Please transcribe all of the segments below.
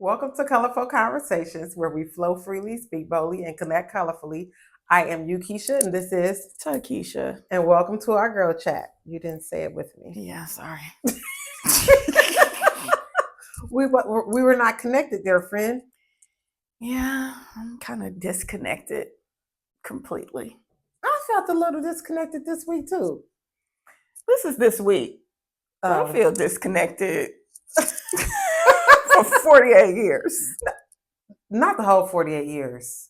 Welcome to Kolorflow Conversations, where we flow freely, speak boldly, and connect colorfully. I am Keisha, and this is Takesha. And welcome to our girl chat. You didn't say it with me. Yeah, sorry. We were not connected there, friend. Yeah, I'm kind of disconnected completely. I felt a little disconnected this week too. This is this week. I feel disconnected for 48 years. Not the whole 48 years.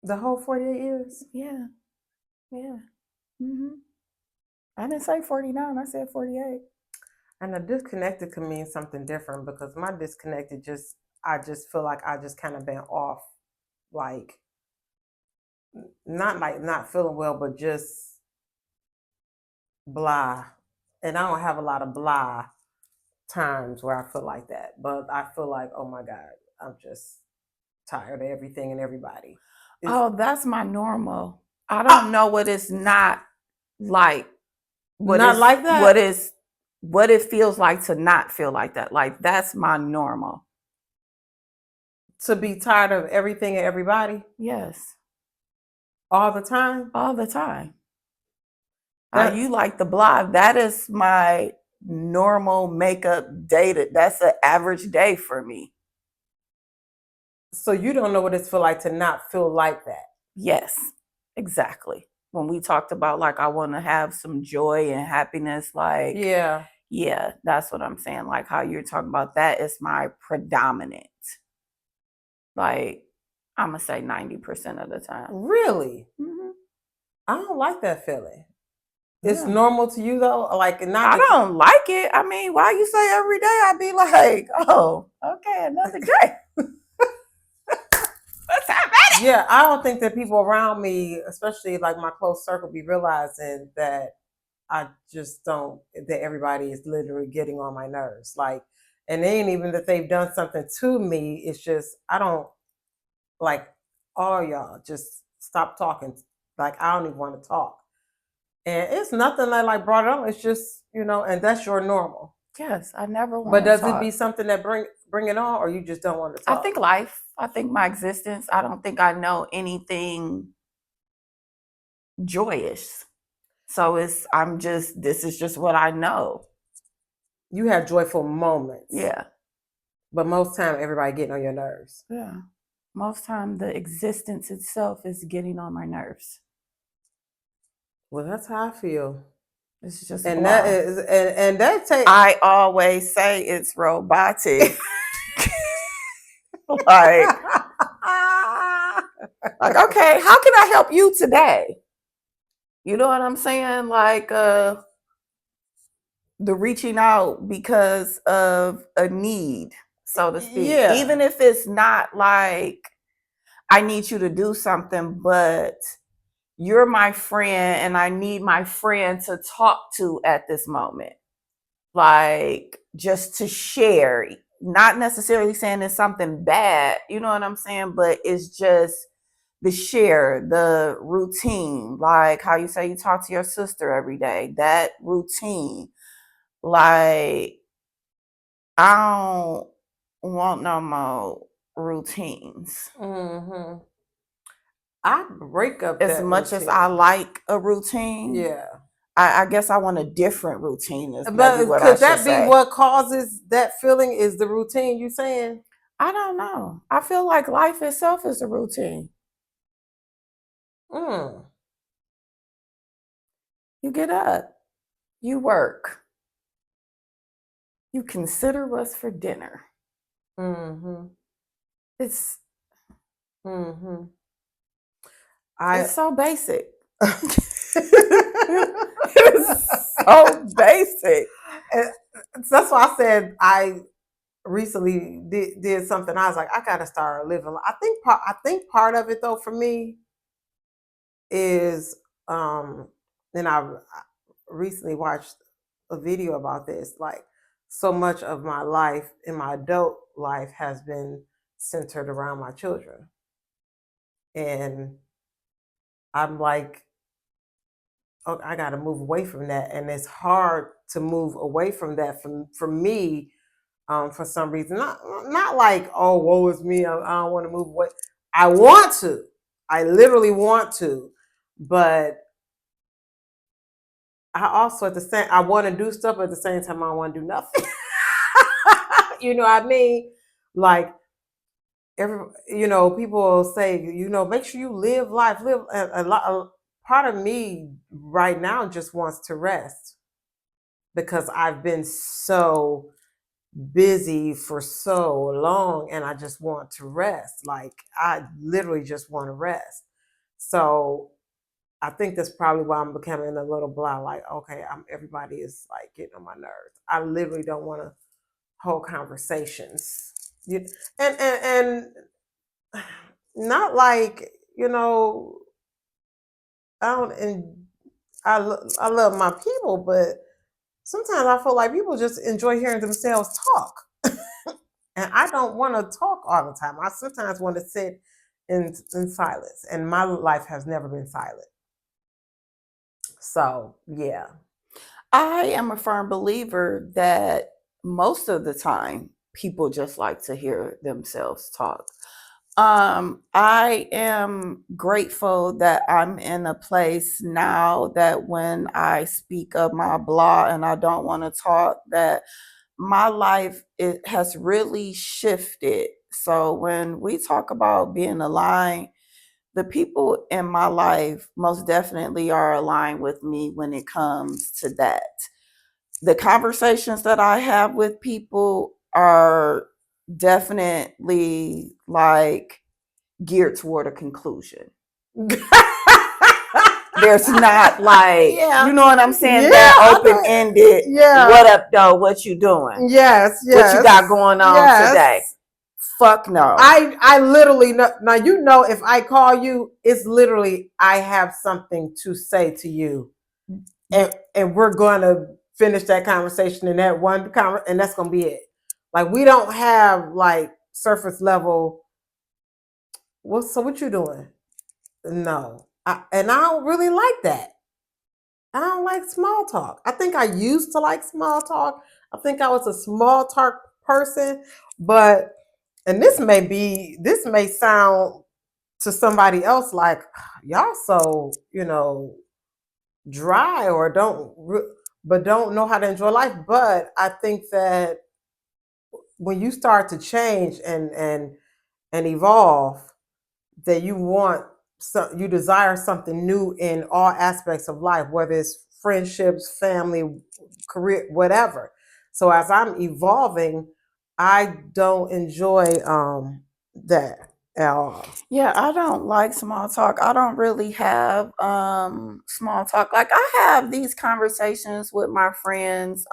The whole 48 years? Yeah. I didn't say 49. I said 48. And a disconnected can mean something different because my disconnected I just feel like I just kind of been off, like not feeling well, but just blah. And I don't have a lot of blah times where I feel like that. But I feel like, oh my God, I'm just tired of everything and everybody. That's my normal. I don't know what it's not like. Like that? What it feels like to not feel like that. Like that's my normal. To be tired of everything and everybody? Yes. All the time? All the time. You like the blah. That is my normal makeup day. That's an average day for me. So you don't know what it feels like to not feel like that? Yes, exactly. When we talked about like I want to have some joy and happiness, like yeah, that's what I'm saying. Like how you're talking about, that is my predominant. Like I'm gonna say 90% of the time. Really? Mm-hmm. I don't like that feeling. It's normal to you though? Like not. I don't like it. I mean, why you say every day? I'd be like, oh, okay, another day. What's happening? Yeah, I don't think that people around me, especially like my close circle, be realizing that I just don't, that everybody is literally getting on my nerves. Like, and it ain't even that they've done something to me. It's just, I don't like, all y'all just stop talking. Like, I don't even want to talk. And it's nothing that like brought it on. It's just, and that's your normal. Yes, I never want to talk. But does it be something that bring it on, or you just don't want to talk? I think life. I think my existence. I don't think I know anything joyous. So this is just what I know. You have joyful moments. Yeah. But most time everybody getting on your nerves. Yeah. Most time the existence itself is getting on my nerves. Well, that's how I feel. It's just and blah. That is and that takes. I always say it's robotic. like, okay, how can I help you today? You know what I'm saying? Like the reaching out because of a need, so to speak. Yeah. Even if it's not like I need you to do something, but you're my friend and I need my friend to talk to at this moment. Like just to share, not necessarily saying it's something bad, you know what I'm saying? But it's just the share, the routine, like how you say you talk to your sister every day, that routine. Like, I don't want no more routines. Mm-hmm. I break up as much routine. As I like a routine. Yeah. I guess I want a different routine. But could that be what causes that feeling? Is the routine you saying? I don't know. I feel like life itself is a routine. You get up, you work, you consider what's for dinner. Mm-hmm. It's it's so basic. It's so basic. That's why I said I recently did something. I was like, I gotta start living. I think part of it though for me is and I recently watched a video about this. Like, so much of my life in my adult life has been centered around my children, and I'm like, oh, I got to move away from that, and it's hard to move away from that for me for some reason. Not like, oh, woe is me. I don't want to move away. I want to. I literally want to, but I also I want to do stuff, but at the same time, I don't want to do nothing. You know what I mean? Like people will say, make sure you live life. Part of me right now just wants to rest because I've been so busy for so long and I just want to rest. Like I literally just want to rest. So I think that's probably why I'm becoming a little blah. Like, okay, everybody is like getting on my nerves. I literally don't want to hold conversations. And not like, I don't and I love my people, but sometimes I feel like people just enjoy hearing themselves talk. And I don't want to talk all the time. I sometimes want to sit in silence. And my life has never been silent. So, yeah. I am a firm believer that most of the time people just like to hear themselves talk. I am grateful that I'm in a place now that when I speak of my blah and I don't want to talk, that my life it has really shifted. So when we talk about being aligned, the people in my life most definitely are aligned with me when it comes to that. The conversations that I have with people are definitely like geared toward a conclusion. There's not like, you know what I'm saying? That open-ended. Yeah. What up, though? What you doing? Yes. What you got going on today? Fuck no. I literally know. Now, if I call you, it's literally I have something to say to you. And we're going to finish that conversation in that one and that's going to be it. Like, we don't have like surface level. So what you doing? No. And I don't really like that. I don't like small talk. I think I used to like small talk. I think I was a small talk person, and this may sound to somebody else like y'all so, dry or don't know how to enjoy life. But I think that when you start to change and evolve, that you desire something new in all aspects of life, whether it's friendships, family, career, whatever. So as I'm evolving, I don't enjoy that at all. Yeah, I don't like small talk. I don't really have small talk. Like I have these conversations with my friends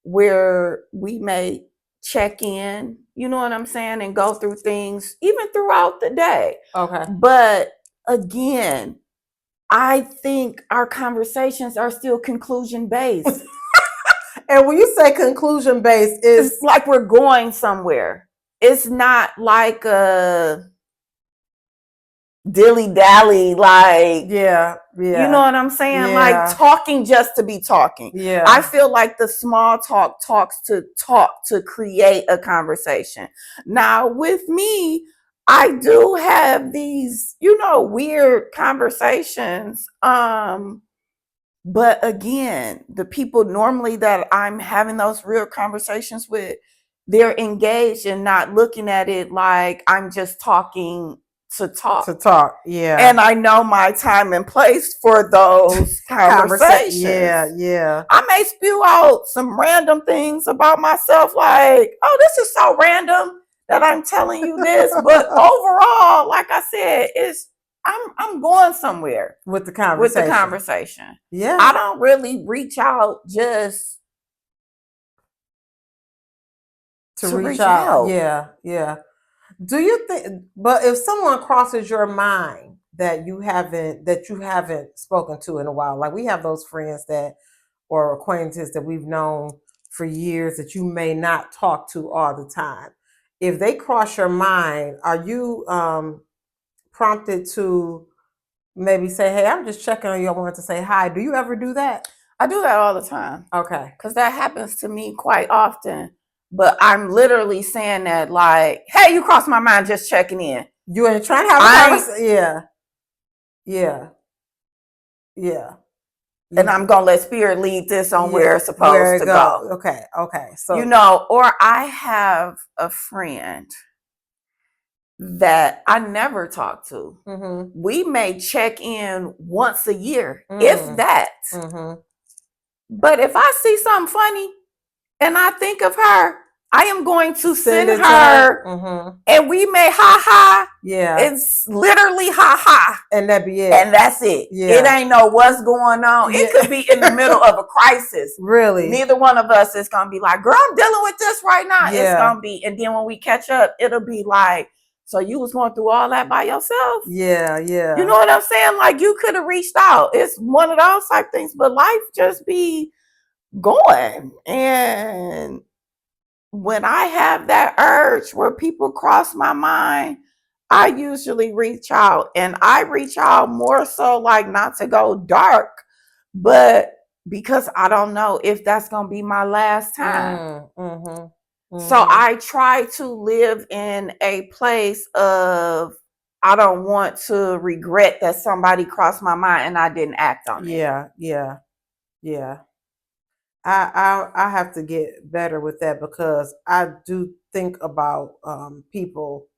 where we may check in, you know what I'm saying, and go through things even throughout the day. Okay. But again, I think our conversations are still conclusion based. And when you say conclusion based, it's like we're going somewhere. It's not like a dilly-dally, like, yeah, you know what I'm saying? Yeah. Like talking just to be talking. Yeah. I feel like the small talk to create a conversation. Now with me, I do have these, weird conversations. But again, the people normally that I'm having those real conversations with, they're engaged and not looking at it like I'm just talking to talk. Yeah. And I know my time and place for those conversations. Yeah. I may spew out some random things about myself like, oh, this is so random that I'm telling you this. But overall, like I said, I'm going somewhere with the conversation. Yeah. I don't really reach out just to reach out. Yeah. Do you think, but if someone crosses your mind that you haven't spoken to in a while, like we have those friends or acquaintances that we've known for years that you may not talk to all the time. If they cross your mind, are you prompted to maybe say, hey, I'm just checking on you. I wanted to say hi. Do you ever do that? I do that all the time. Okay. Because that happens to me quite often. But I'm literally saying that like, hey, you crossed my mind just checking in. You ain't trying to have a conversation. Yeah. Yeah. Yeah. And I'm going to let spirit lead this on where it's supposed to go. Okay. Okay. So, you know, or I have a friend that I never talk to. Mm-hmm. We may check in once a year, if that. Mm-hmm. But if I see something funny and I think of her, I am going to send her, mm-hmm. and we may ha. Yeah. It's literally ha. And that be it. And that's it. Yeah. It ain't know what's going on. Yeah. It could be in the middle of a crisis. Really? Neither one of us is going to be like, girl, I'm dealing with this right now. Yeah. It's going to be, and then when we catch up, it'll be like, so you was going through all that by yourself? Yeah, yeah. You know what I'm saying? Like you could have reached out. It's one of those type things, but life just be going. And when I have that urge where people cross my mind, I usually reach out, and I reach out more so like not to go dark, but because I don't know if that's going to be my last time. Mm-hmm. Mm-hmm. So I try to live in a place of, I don't want to regret that somebody crossed my mind and I didn't act on it. Yeah, yeah, yeah. I have to get better with that, because I do think about people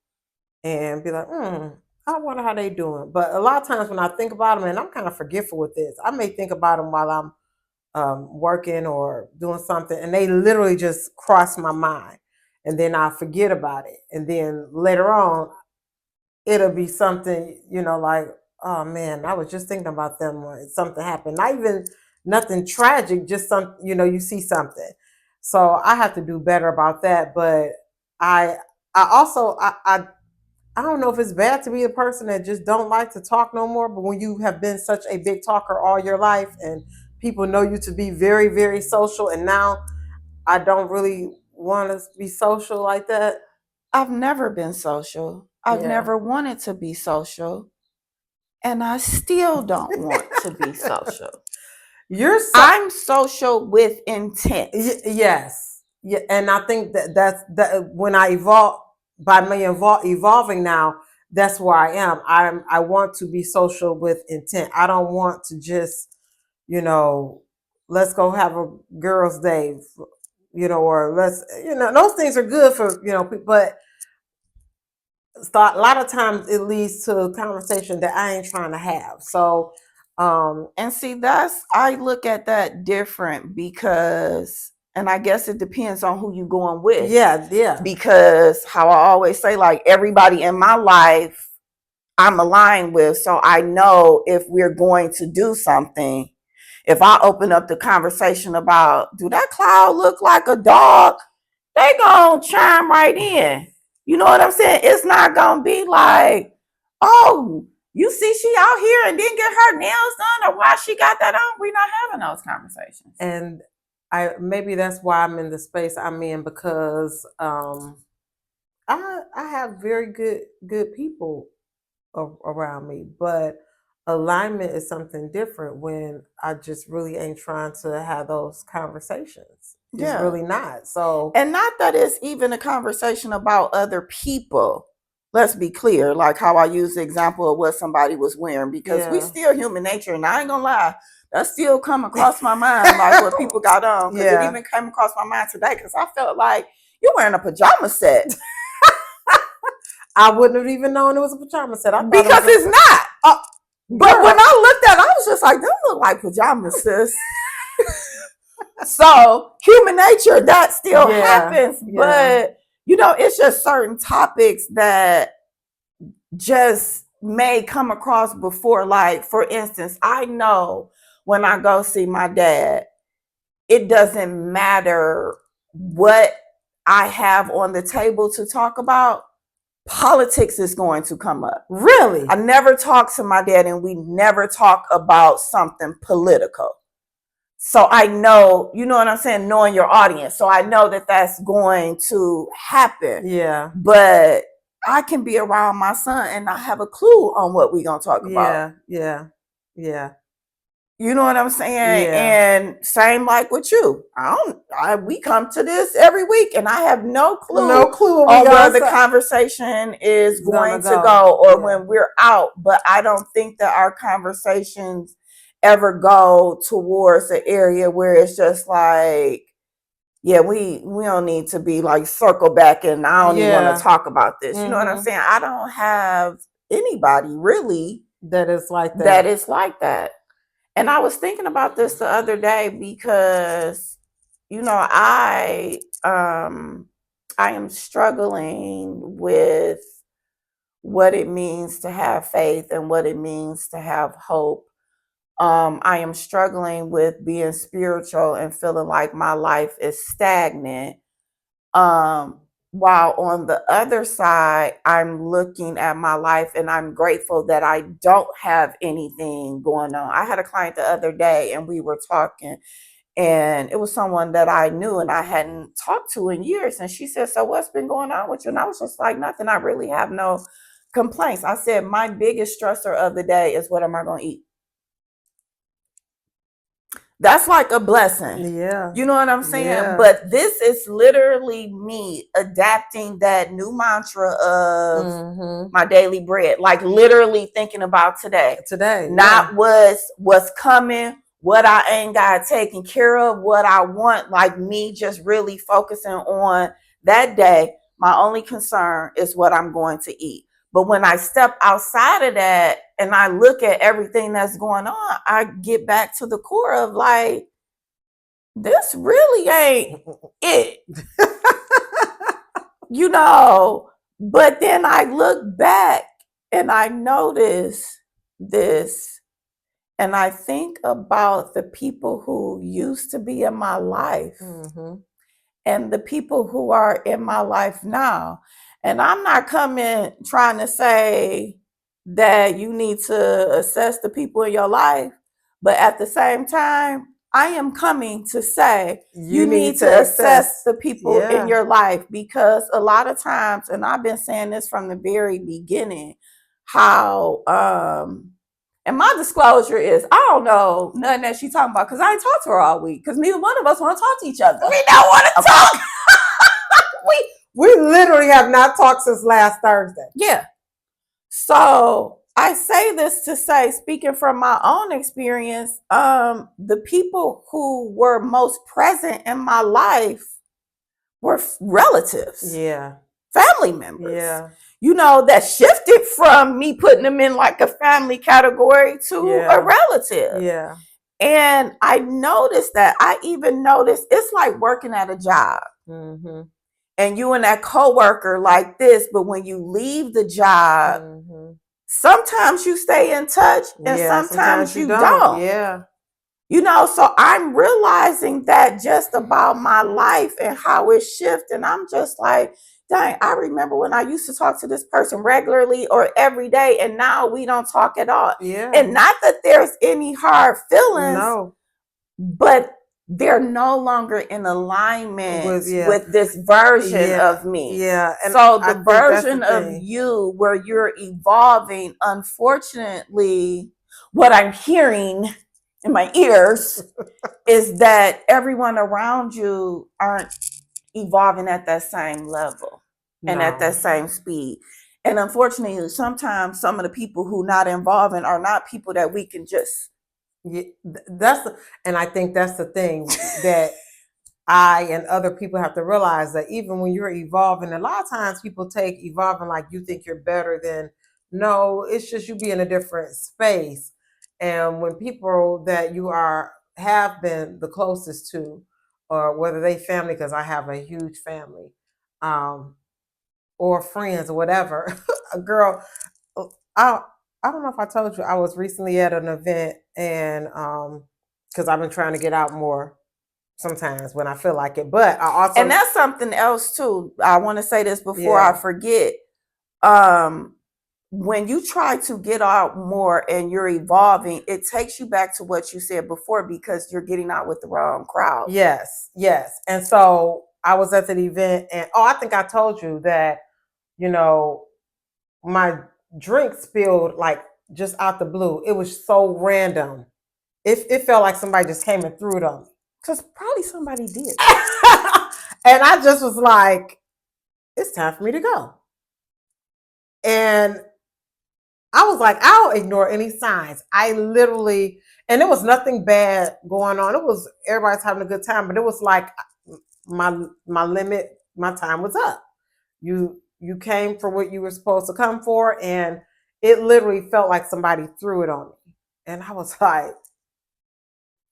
and be like, I wonder how they doing. But a lot of times when I think about them, and I'm kind of forgetful with this, I may think about them while I'm working or doing something, and they literally just cross my mind, and then I forget about it, and then later on it'll be something, like, oh man, I was just thinking about them when something happened. Not even nothing tragic, just you see something. So I have to do better about that. But I also I don't know if it's bad to be a person that just don't like to talk no more. But when you have been such a big talker all your life, and people know you to be very, very social, and now I don't really want to be social like that. I've never been social. I've never wanted to be social. And I still don't want to be social. I'm social with intent. Yes. Yeah. And I think that's when I evolve, by me evolving now, that's where I am. I want to be social with intent. I don't want to just, let's go have a girls' day, or let's, those things are good for, but a lot of times it leads to a conversation that I ain't trying to have. So, and see, I look at that different, because, and I guess it depends on who you going with. Yeah, yeah. Because how I always say, like, everybody in my life I'm aligned with, so I know if we're going to do something. If I open up the conversation about, do that cloud look like a dog? They gonna chime right in. You know what I'm saying? It's not gonna be like, oh, you see she out here and didn't get her nails done, or why she got that on. We're not having those conversations. And maybe that's why I'm in the space I'm in, because I have very good people around me, but alignment is something different when I just really ain't trying to have those conversations. It's really not. So, and not that it's even a conversation about other people. Let's be clear, like how I use the example of what somebody was wearing, because we still human nature, and I ain't gonna lie, that still come across my mind, like what people got on. Because it even came across my mind today, because I felt like you're wearing a pajama set. I wouldn't have even known it was a pajama set. Because it's not. But when I looked at it, I was just like, they look like pajamas, sis. So human nature, that still happens. Yeah. But, it's just certain topics that just may come across before. Like, for instance, I know when I go see my dad, it doesn't matter what I have on the table to talk about. Politics is going to come up. Really? I never talk to my dad, and we never talk about something political. So I know, you know what I'm saying, knowing your audience. So I know that that's going to happen. Yeah. But I can be around my son and not have a clue on what we're going to talk about. Yeah. Yeah. You know what I'm saying? Yeah. And same like with you. We come to this every week and I have no clue what we on where gonna the say. conversation is It's gonna going to go. go or Yeah. when we're out. But I don't think that our conversations ever go towards an area where it's just like, yeah, we don't need to be like circle back and I don't even want to talk about this. You know what I'm saying? I don't have anybody really that is like that is like that. And I was thinking about this the other day because, you know, I am struggling with what it means to have faith and what it means to have hope. I am struggling with being spiritual and feeling like my life is stagnant. While on the other side, I'm looking at my life and I'm grateful that I don't have anything going on. I had a client the other day and we were talking, and it was someone that I knew and I hadn't talked to in years. And she said, "So what's been going on with you?" And I was just like, "Nothing. I really have no complaints." I said, "My biggest stressor of the day is what am I going to eat?" That's like a blessing. Yeah. You know what I'm saying? Yeah. But this is literally me adapting that new mantra of my daily bread, like literally thinking about today. Not what's coming, what I ain't got taken care of, what I want, like me just really focusing on that day. My only concern is what I'm going to eat. But when I step outside of that and I look at everything that's going on, I get back to the core of like, this really ain't it. You know, but then I look back and I notice this and I think about the people who used to be in my life and the people who are in my life now. And I'm not coming trying to say that you need to assess the people in your life, but at the same time, I am coming to say you need to assess the people in your life, because a lot of times, and I've been saying this from the very beginning, how and my disclosure is I don't know nothing that she's talking about because I ain't talked to her all week because neither one of us want to talk to each other. We don't want to talk. we literally have not talked since last Thursday. Yeah. So I say this to say, speaking from my own experience, the people who were most present in my life were relatives. Yeah. Family members. Yeah. You know, that shifted from me putting them in like a family category to a relative. Yeah. And I noticed that. I even noticed it's like working at a job. And you and that coworker like this, but when you leave the job, sometimes you stay in touch and sometimes you don't. Yeah. You know, so I'm realizing that just about my life and how it shifts. And I'm just like, dang, I remember when I used to talk to this person regularly or every day, and now we don't talk at all. Yeah. And not that there's any hard feelings, no, but they're no longer in alignment with this version of me. Yeah. And so the version of you where you're evolving, unfortunately, what I'm hearing in my ears is that everyone around you aren't evolving at that same level and at that same speed. And unfortunately, sometimes some of the people who not involving are not people that we can just. Yeah, and I think that's the thing that I and other people have to realize, that even when you're evolving, a lot of times people take evolving like you think you're better than. No, it's just you be in a different space. And when people that you have been the closest to, or whether they family, because I have a huge family, or friends or whatever, a girl, I don't know if I told you, I was recently at an event, and because I've been trying to get out more sometimes when I feel like it. But I also, and that's something else too. I want to say this before I forget. When you try to get out more and you're evolving, it takes you back to what you said before, because you're getting out with the wrong crowd. Yes. And so I was at the event, and I think I told you that, you know, my drink spilled like just out the blue. It was so random. it felt like somebody just came and threw it on me. Because probably somebody did. And I just was like, it's time for me to go. And I was like, I'll ignore any signs. I literally, and there was nothing bad going on. It was everybody's having a good time, but it was like my limit, my time was up. You came for what you were supposed to come for, and it literally felt like somebody threw it on me. And I was like,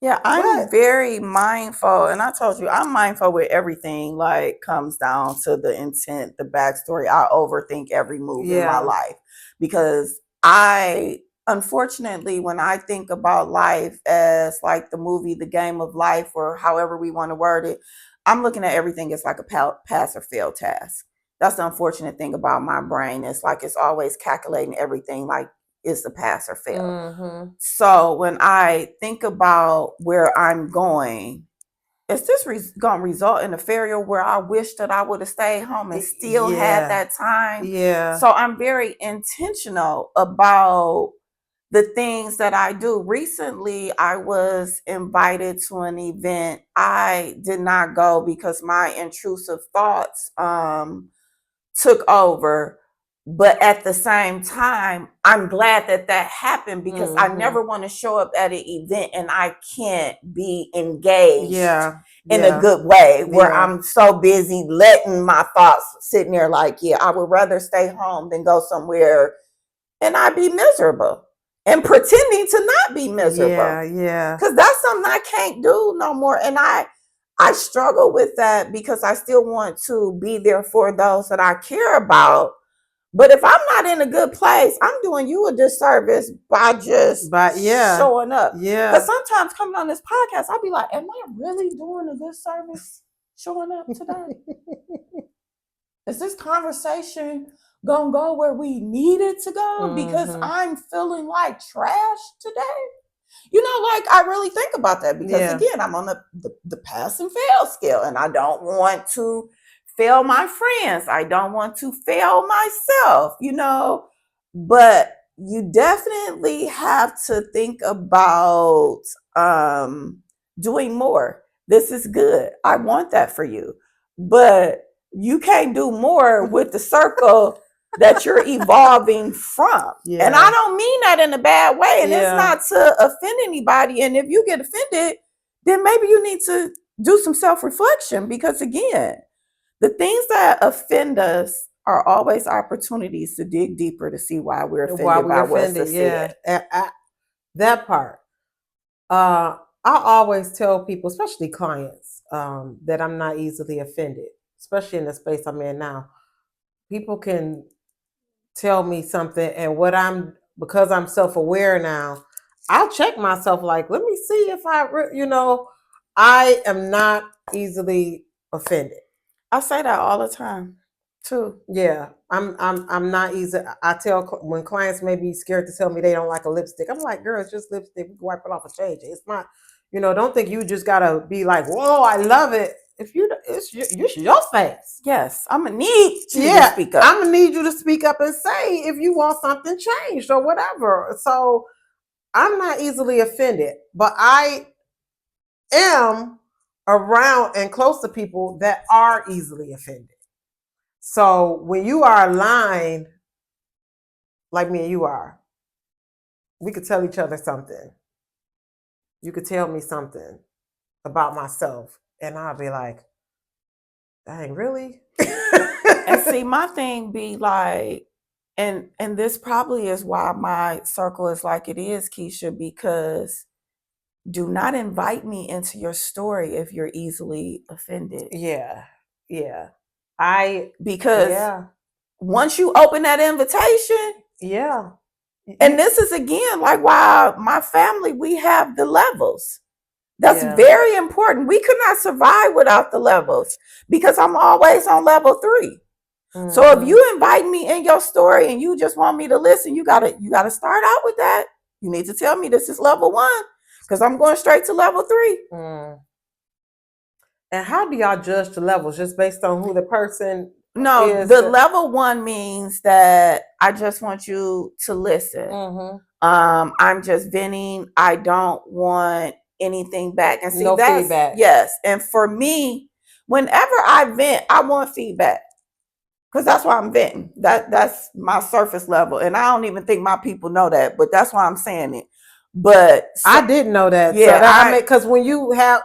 yeah, I'm very mindful. And I told you, I'm mindful with everything, like comes down to the intent, the backstory. I overthink every move in my life because unfortunately, when I think about life as like the movie, The Game of Life, or however we want to word it, I'm looking at everything as like a pass or fail task. That's the unfortunate thing about my brain. It's like it's always calculating everything like it's a pass or fail. Mm-hmm. So when I think about where I'm going, is this going to result in a failure where I wish that I would have stayed home and still had that time? Yeah. So I'm very intentional about the things that I do. Recently, I was invited to an event. I did not go because my intrusive thoughts took over. But at the same time, I'm glad that happened because I never want to show up at an event and I can't be engaged in a good way where I'm so busy letting my thoughts sitting there like, I would rather stay home than go somewhere and I'd be miserable and pretending to not be miserable. Yeah. Because that's something I can't do no more. And I struggle with that because I still want to be there for those that I care about. But if I'm not in a good place, I'm doing you a disservice by just showing up. Yeah. Because sometimes coming on this podcast, I'll be like, am I really doing a good service showing up today? Is this conversation going to go where we need it to go? Because I'm feeling like trash today. You know, like I really think about that because again, I'm on the pass and fail scale and I don't want to fail my friends. I don't want to fail myself, you know, but you definitely have to think about doing more. This is good. I want that for you, but you can't do more with the circle that you're evolving from. And I don't mean that in a bad way. And it's not to offend anybody. And if you get offended, then maybe you need to do some self-reflection because again, the things that offend us are always opportunities to dig deeper to see why we're offended by what's said. That part. I always tell people, especially clients, that I'm not easily offended, especially in the space I'm in now. People can tell me something and because I'm self-aware now, I'll check myself like, let me see if I am not easily offended. I say that all the time too. Yeah, I'm not easy. I tell when clients may be scared to tell me they don't like a lipstick. I'm like, girl, it's just lipstick. We can wipe it off and change it. It's not, don't think you just gotta be like, whoa, I love it. If it's your face. Yes, I'm gonna need you to speak up. I'm gonna need you to speak up and say if you want something changed or whatever. So I'm not easily offended, but I am around and close to people that are easily offended. So when you are aligned, like me and you are, we could tell each other something. You could tell me something about myself, and I'll be like, dang, really? And see, my thing be like, and this probably is why my circle is like it is, Keisha, because do not invite me into your story if you're easily offended. Yeah. Because once you open that invitation, and this is again like why my family, we have the levels. That's very important. We could not survive without the levels because I'm always on level 3. Mm-hmm. So if you invite me in your story and you just want me to listen, you gotta start out with that. You need to tell me this is level 1 because I'm going straight to level 3. Mm. And how do y'all judge the levels? Just based on who the person No, the level 1 means that I just want you to listen. Mm-hmm. I'm just venting. I don't want anything back. And see, no that's feedback. Yes. And for me, whenever I vent, I want feedback. Because that's why I'm venting. That's my surface level. And I don't even think my people know that, but that's why I'm saying it. But I didn't know that. Yeah, so that because when you have,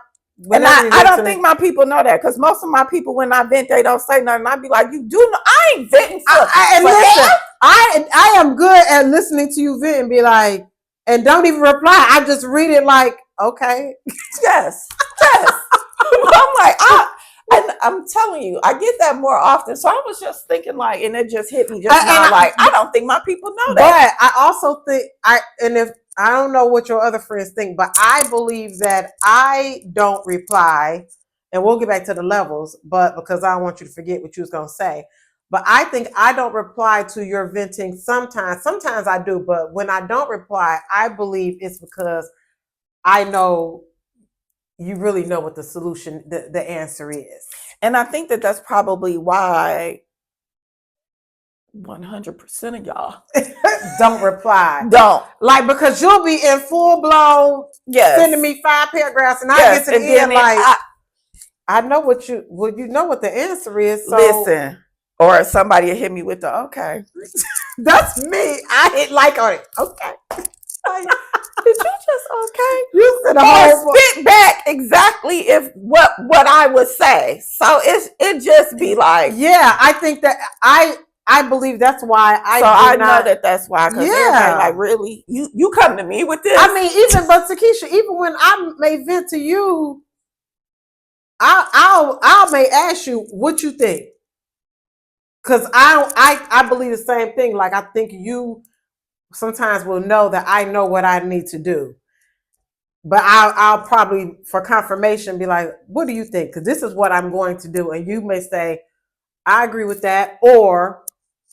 and I don't think my people know that, because most of my people, when I vent, they don't say nothing. I'd be like, you do know I ain't venting for listen, I am good at listening to you vent and be like, and don't even reply. I just read it like, okay. Yes. I'm like, and I'm telling you, I get that more often. So I was just thinking like, and it just hit me just now, like, I don't think my people know that. But I also think if I don't know what your other friends think, but I believe that I don't reply, and we'll get back to the levels, but because I don't want you to forget what you was gonna say. But I think I don't reply to your venting sometimes. Sometimes I do, but when I don't reply, I believe it's because I know you really know what the solution, the answer is. And I think that that's probably why 100% of y'all don't reply. Don't. Like, because you'll be in full blown sending me 5 paragraphs, and I get to the end like, I know what you know what the answer is. So listen, or somebody will hit me with the okay. That's me. I hit like on it. Okay. Did you just okay? You said spit back exactly if what I would say. So it just be like, yeah, I think that I believe that's why I know that that's why, because everybody like, really, you come to me with this. I mean, but Takesha, even when I may vent to you, I may ask you what you think, because I believe the same thing. Like, I think you sometimes will know that I know what I need to do, but I'll probably, for confirmation, be like, what do you think? Because this is what I'm going to do, and you may say, I agree with that, or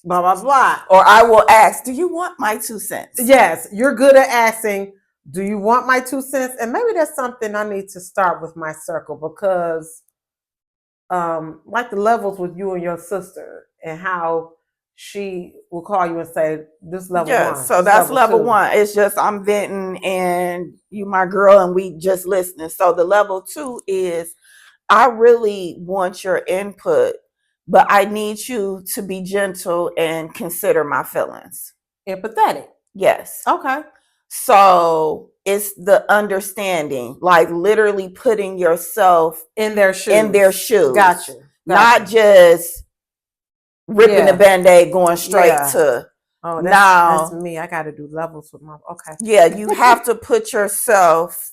blah blah blah. Or I will ask, do you want my 2 cents? Yes, you're good at asking, do you want my 2 cents? And maybe that's something I need to start with my circle, because like the levels with you and your sister, and how she will call you and say, this level 1. So that's level 1. It's just I'm venting and you my girl and we just listening. So the level 2 is, I really want your input, but I need you to be gentle and consider my feelings. Empathetic. Yes. Okay. So it's the understanding, like literally putting yourself in their shoes. Gotcha. Not just ripping the Band-Aid, going straight to, oh, that's me. I got to do levels with my, okay. Yeah, you have to put yourself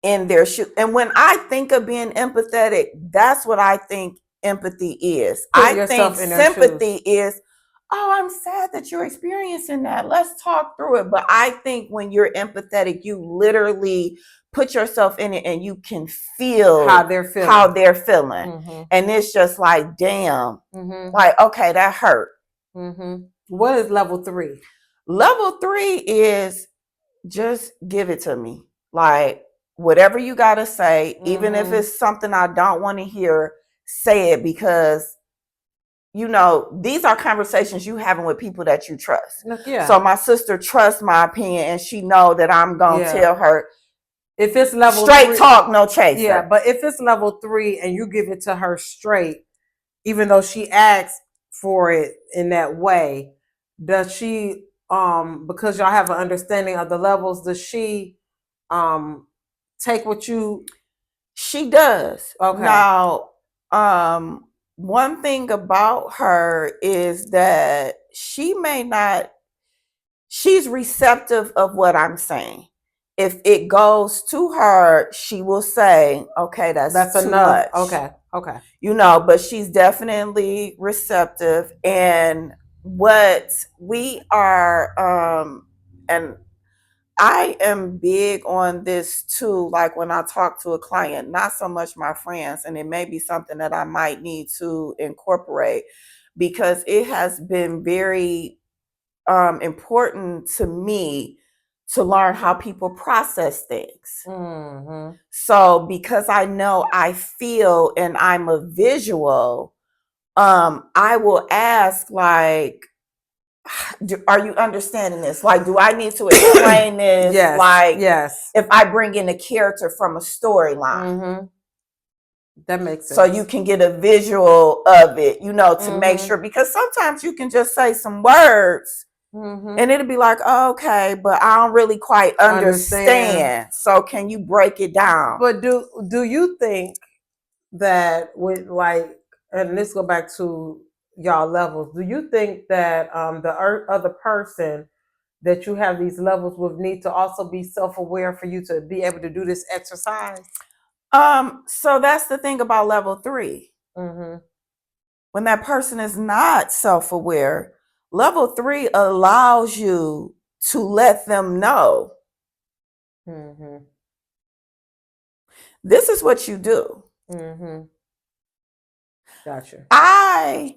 in their shoes. And when I think of being empathetic, that's what I think empathy is. I think sympathy is, oh, I'm sad that you're experiencing that. Let's talk through it. But I think when you're empathetic, you literally put yourself in it and you can feel how they're feeling. Mm-hmm. And it's just like, damn, like, okay, that hurt. Mm-hmm. What is level 3? Level 3 is just give it to me. Like, whatever you got to say, even if it's something I don't want to hear, say it, because you know, these are conversations you having with people that you trust. Yeah. So my sister trusts my opinion, and she know that I'm going to tell her. If it's level straight 3, talk, no chaser. Yeah, but if it's level 3 and you give it to her straight, even though she asks for it in that way, does she, because y'all have an understanding of the levels, does she take what you? She does. Okay. Now, one thing about her is that she may not, she's receptive of what I'm saying. If it goes to her, she will say, okay, that's too enough. Much. Okay. You know, but she's definitely receptive. And what we are, and I am big on this too. Like when I talk to a client, not so much my friends, and it may be something that I might need to incorporate, because it has been very important to me to learn how people process things. So because I know I feel and I'm a visual, I will ask, like, are you understanding this? Like, do I need to explain this? Yes. Like, yes. if I bring in a character from a storyline. Mm-hmm. That makes sense. So you can get a visual of it, to make sure, because sometimes you can just say some words and it'll be like, oh, okay, but I don't really quite understand. So can you break it down? But do you think that with and let's go back to y'all levels, do you think that the other person that you have these levels with need to also be self-aware for you to be able to do this exercise? So that's the thing about level 3. When that person is not self-aware, level 3 allows you to let them know. This is what you do. Gotcha. I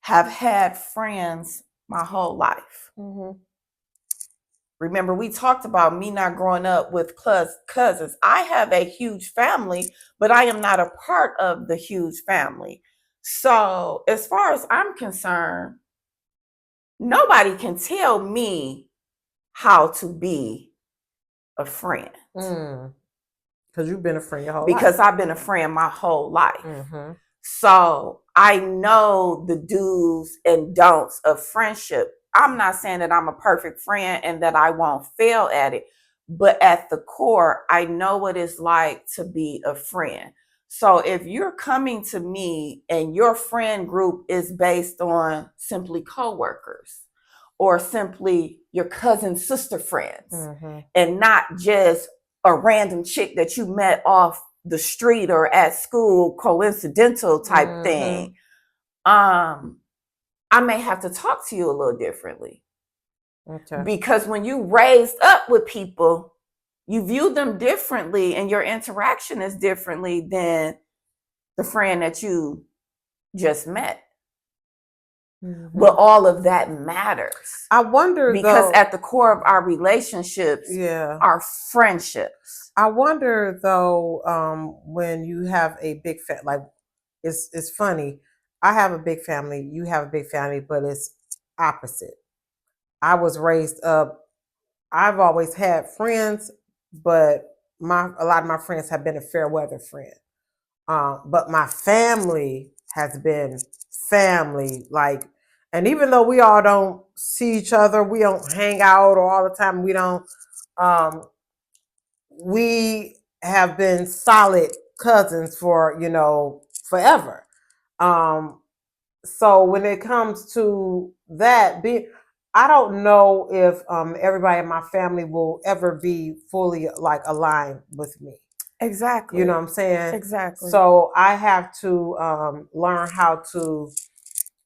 have had friends my whole life. Remember, we talked about me not growing up with cousins. I have a huge family, but I am not a part of the huge family. So as far as I'm concerned, nobody can tell me how to be a friend. Because you've been a friend your whole life. Because I've been a friend my whole life. So I know the do's and don'ts of friendship. I'm not saying that I'm a perfect friend and that I won't fail at it, but at the core, I know what it's like to be a friend. So if you're coming to me and your friend group is based on simply coworkers or simply your cousin sister friends and not just a random chick that you met off the street or at school, coincidental type thing, I may have to talk to you a little differently. Because when you raised up with people, you view them differently and your interaction is differently than the friend that you just met. But all of that matters. I wonder, because at the core of our relationships are friendships. I wonder though, when you have a big it's funny. I have a big family, you have a big family, but it's opposite. I was raised up, I've always had friends, but a lot of my friends have been a fair weather friend. But my family has been family, and even though we all don't see each other, we don't hang out or all the time, we have been solid cousins for, forever. So when it comes to that, I don't know if everybody in my family will ever be fully aligned with me. Exactly. You know what I'm saying? Exactly. So I have to learn how to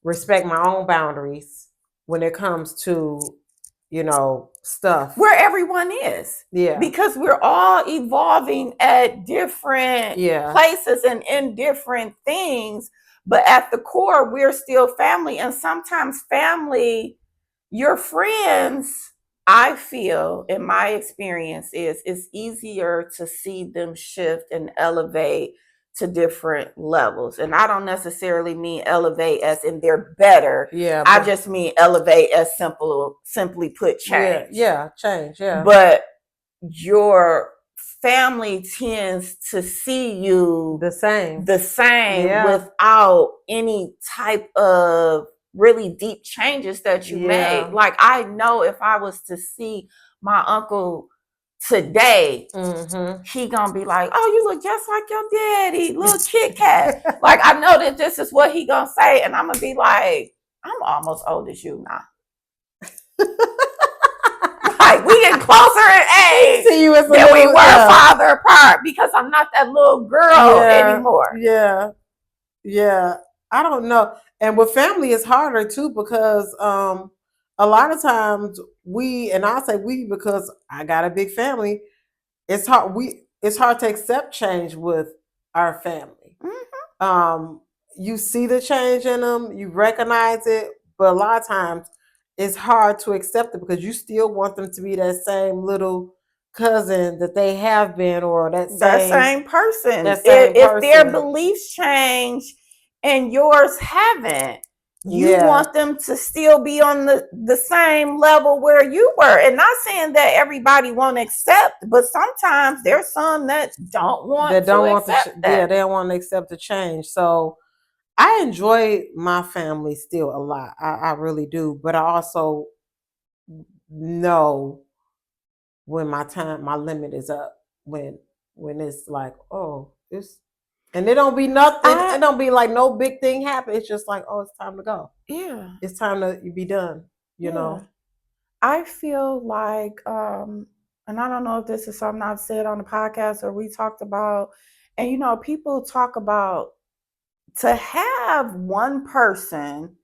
respect my own boundaries when it comes to, stuff. Where everyone is. Yeah. Because we're all evolving at different places and in different things. But at the core, we're still family. And sometimes family, your friends, I feel, in my experience, it's easier to see them shift and elevate to different levels. And I don't necessarily mean elevate as in they're better. I just mean elevate as simply put, change. Change. But your family tends to see you the same without any type of really deep changes that you made. Like, I know if I was to see my uncle today, he gonna be like, oh, you look just like your daddy, little Kit Kat. Like, I know that this is what he gonna say, and I'm gonna be like, I'm almost old as you now. Like, we get closer in age than we were farther apart, because I'm not that little girl anymore. Yeah. I don't know. And with family, it's harder too, because a lot of times I'll say we because I got a big family. It's hard. It's hard to accept change with our family. You see the change in them, you recognize it, but a lot of times it's hard to accept it because you still want them to be that same little cousin that they have been, or that same person. If their beliefs change and yours haven't, you want them to still be on the same level where you were. And not saying that everybody won't accept, but sometimes there's some that don't want that. Yeah, they don't want to accept the change. So I enjoy my family still a lot. I really do. But I also know when my limit is up. When it's like, oh, it's, and it don't be nothing. It don't be like no big thing happen. It's just like, oh, it's time to go. Yeah, it's time to be done. You know. I feel like, and I don't know if this is something I've said on the podcast or we talked about, and you know, people talk about to have one person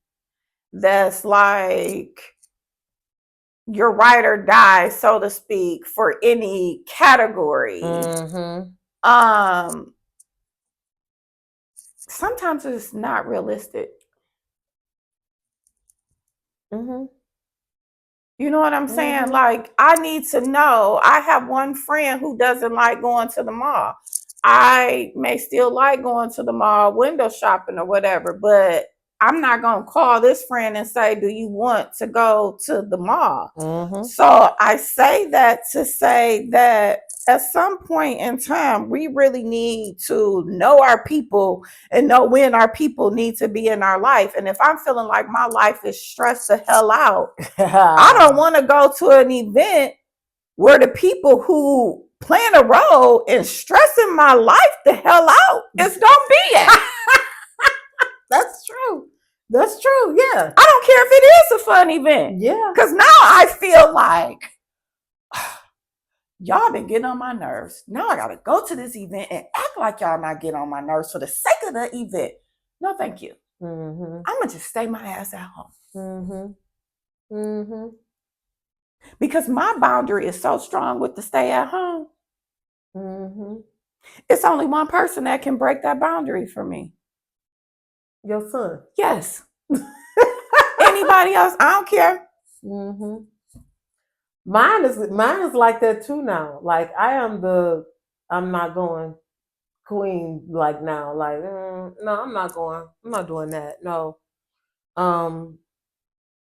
that's like your ride or die, so to speak, for any category. Sometimes it's not realistic. You know what I'm saying? Like, I need to know. I have one friend who doesn't like going to the mall. I may still like going to the mall, window shopping or whatever, but I'm not going to call this friend and say, do you want to go to the mall? So I say that to say that at some point in time, we really need to know our people and know when our people need to be in our life. And if I'm feeling like my life is stressed the hell out, I don't want to go to an event where the people who playing a role and stressing my life the hell out is gonna be at. That's true. That's true. Yeah. I don't care if it is a fun event. Yeah. Because now I feel like y'all been getting on my nerves. Now I gotta go to this event and act like y'all not getting on my nerves for the sake of the event. No, thank you. I'm gonna just stay my ass at home. Because my boundary is so strong with the stay at home. It's only one person that can break that boundary for me. Your son? Yes. Anybody else? I don't care. Mine is like that too now. Like I'm not going queen like now. Like no, I'm not going. I'm not doing that. No. And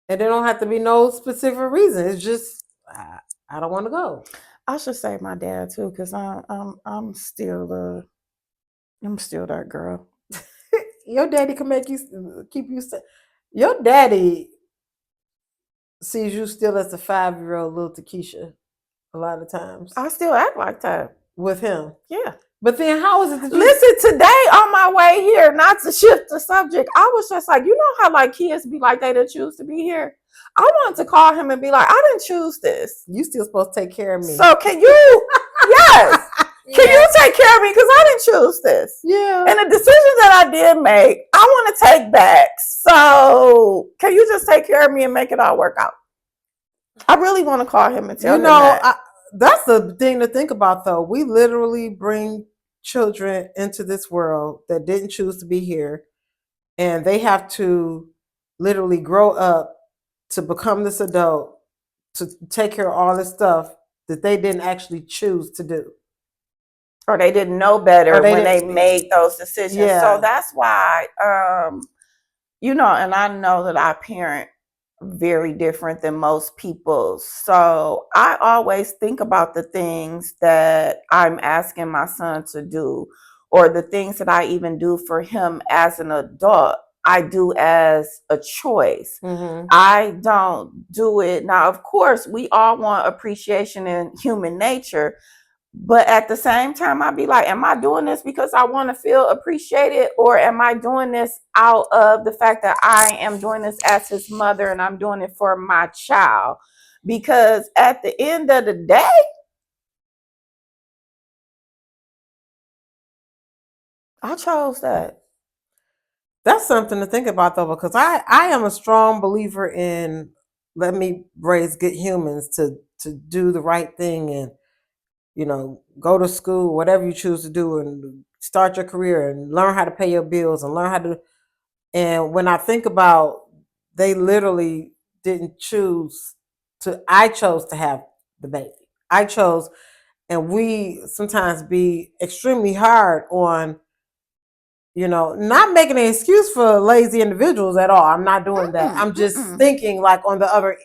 there don't have to be no specific reason. It's just I don't want to go. I should say my dad too, because I'm still that girl. Your daddy can make you keep you. Your daddy sees you still as a 5-year-old little Takesha. A lot of times, I still act like that with him. Yeah. But then how is it that listen, today on my way here, not to shift the subject, I was just like, you know how like kids be like they didn't choose to be here? I wanted to call him and be like, I didn't choose this. You still supposed to take care of me. So can you, yes, can you take care of me? Because I didn't choose this. Yeah. And the decision that I did make, I want to take back. So can you just take care of me and make it all work out? I really want to call him and tell him that. That's the thing to think about, though. We literally bring children into this world that didn't choose to be here, and they have to literally grow up to become this adult to take care of all this stuff that they didn't actually choose to do. Or they didn't know better when they made those decisions. Yeah. So that's why, you know, and I know that I parent very different than most people. So I always think about the things that I'm asking my son to do, or the things that I even do for him as an adult. I do as a choice. I don't do it. Now, of course, we all want appreciation in human nature. But at the same time, I'd be like, am I doing this because I want to feel appreciated? Or am I doing this out of the fact that I am doing this as his mother and I'm doing it for my child? Because at the end of the day, I chose that. That's something to think about, though, because I am a strong believer in let me raise good humans to do the right thing and, you know, go to school, whatever you choose to do, and start your career and learn how to pay your bills and learn how to. And when I think about, they literally didn't choose to. I chose to have the baby. I chose, and we sometimes be extremely hard on You know, not making an excuse for lazy individuals at all. I'm not doing that. I'm just thinking like on the other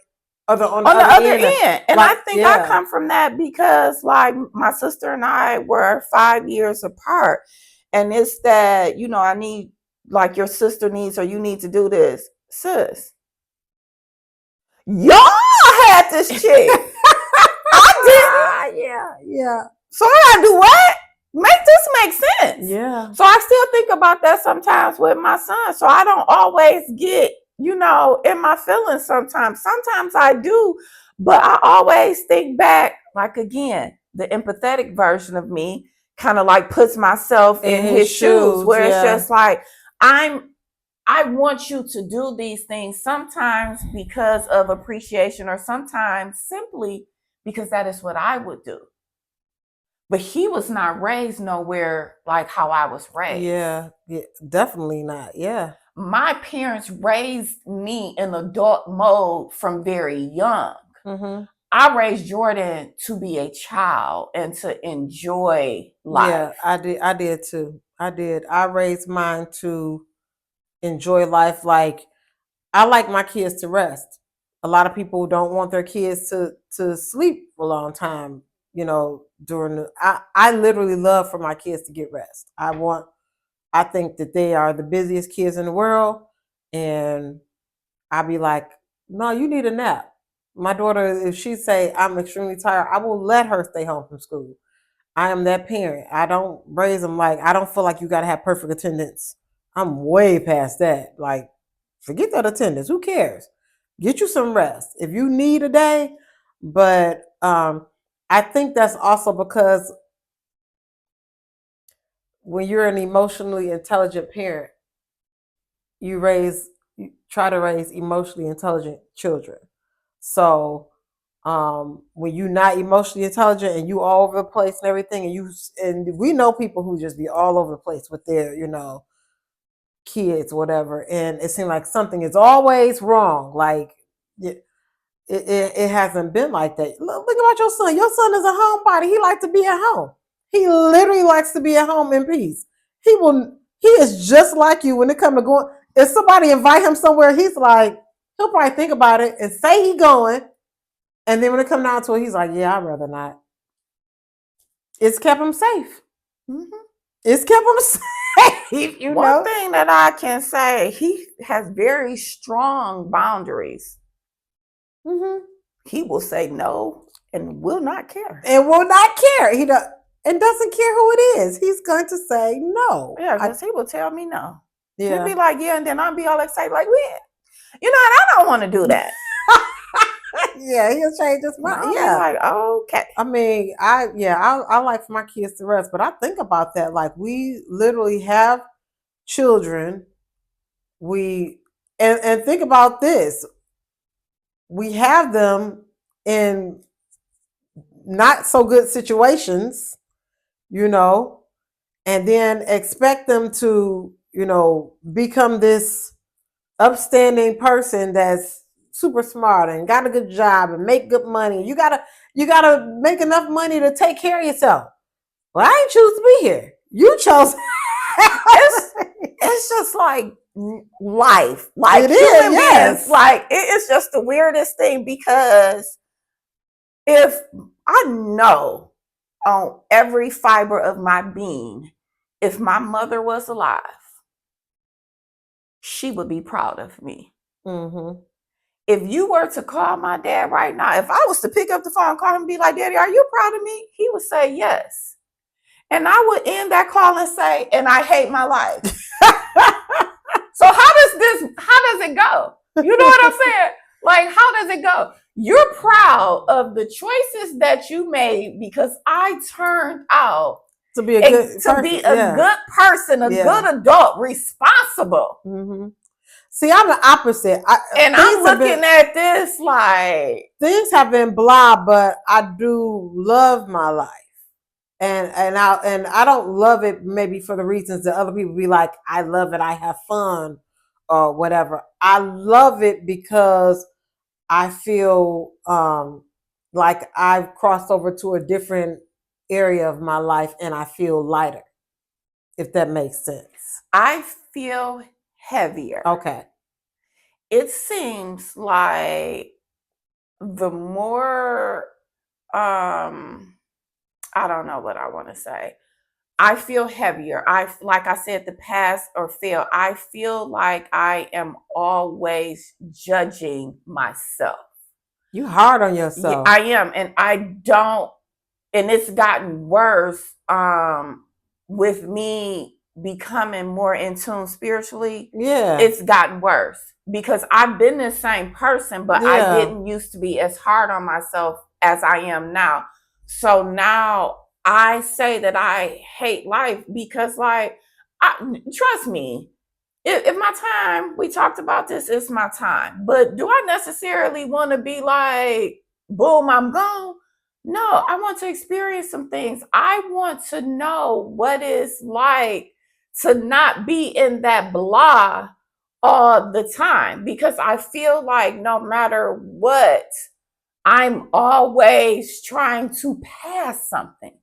on the other end. And like, I think I come from that because like my sister and I were 5 years apart. And it's that, you know, I need, like, your sister needs, or you need to do this. Sis, y'all had this chick. I didn't. Yeah. So I gotta do what? Make this make sense. Yeah. So I still think about that sometimes with my son. So I don't always get, you know, in my feelings sometimes. Sometimes I do, but I always think back, like, again, the empathetic version of me kind of like puts myself in his shoes, where it's just like, I want you to do these things sometimes because of appreciation, or sometimes simply because that is what I would do. But he was not raised nowhere like how I was raised. Yeah, definitely not. Yeah. My parents raised me in adult mode from very young. Mm-hmm. I raised Jordan to be a child and to enjoy life. Yeah, I did too. I did. I raised mine to enjoy life. Like, I like my kids to rest. A lot of people don't want their kids to sleep for a long time, you know, during the I literally love for my kids to get rest. I think that they are the busiest kids in the world, and I'll be like, no, you need a nap. My daughter, if she say I'm extremely tired, I will let her stay home from school. I am that parent. I don't raise them like, I don't feel like you got to have perfect attendance. I'm way past that. Like, forget that attendance. Who cares? Get you some rest if you need a day. But I think that's also because when you're an emotionally intelligent parent, you try to raise emotionally intelligent children. So when you're not emotionally intelligent and you all over the place and everything, and we know people who just be all over the place with their, you know, kids, whatever, and it seems like something is always wrong. Like, it hasn't been like that. Look about your son. Your son is a homebody. He likes to be at home. He literally likes to be at home in peace. He is just like you when it comes to going. If somebody invite him somewhere, he's like, he'll probably think about it and say he going. And then when it comes down to it, he's like, yeah, I'd rather not. It's kept him safe. Mm-hmm. It's kept him safe. One thing that I can say, he has very strong boundaries. Mm-hmm. He will say no and will not care. And will not care. He doesn't care who it is. He's going to say no. Yeah, because he will tell me no. Yeah. He'll be like, yeah, and then I'll be all excited, like, you know, I don't want to do that. Yeah, he'll change his mind. Yeah, like, okay. I mean, I like for my kids to rest, but I think about that. Like, we literally have children. And think about this. We have them in not so good situations, you know, and then expect them to, you know, become this upstanding person that's super smart and got a good job and make good money. You gotta make enough money to take care of yourself. Well, I ain't choose to be here. You chose. It's just like life. Like, it is, yes. Like, it's just the weirdest thing, because if I know on every fiber of my being, if my mother was alive, she would be proud of me. Mm-hmm. If you were to call my dad right now, if I was to pick up the phone and call him and be like, Daddy, are you proud of me? He would say yes. And I would end that call and say, and I hate my life. So how does it go? You know what I'm saying? Like, how does it go? You're proud of the choices that you made because I turned out to be a good person, a good adult, responsible. Mm-hmm. See, I'm the opposite. I'm looking at this like, things have been blah, but I do love my life. And I don't love it maybe for the reasons that other people be like, I love it, I have fun or whatever. I love it because I feel like I've crossed over to a different area of my life and I feel lighter, if that makes sense. I feel heavier. Okay. It seems like the more, I don't know what I want to say. I feel heavier. Like I said, the pass or fail. I feel like I am always judging myself. You hard on Yeah, yourself. I am, and I don't. And it's gotten worse with me becoming more in tune spiritually. Yeah. It's gotten worse because I've been the same person, but I Yeah. didn't used to be as hard on myself as I am now. So now I say that I hate life because, like, trust me, if my time, we talked about this, it's my time. But do I necessarily want to be like, boom, I'm gone? No, I want to experience some things. I want to know what it's like to not be in that blah all the time because I feel like no matter what, I'm always trying to pass something.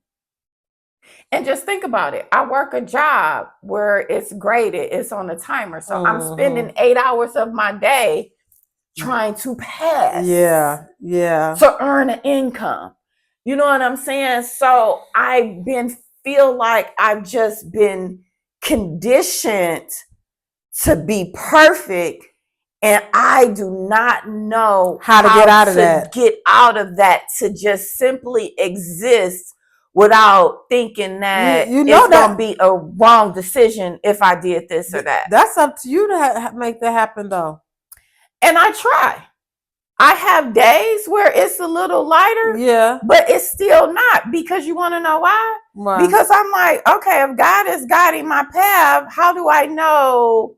And just think about it. I work a job where it's graded, it's on a timer. So I'm spending 8 hours of my day trying to pass. Yeah, yeah. To earn an income. You know what I'm saying? So feel like I've just been conditioned to be perfect. And I do not know how to get out of that. Get out of that, to just simply exist without thinking that you know it's going to be a wrong decision if I did this or that. That's up to you to make that happen, though. And I try. I have days where it's a little lighter, yeah, but it's still not, because you want to know why? Why? Because I'm like, okay, if God is guiding my path, how do I know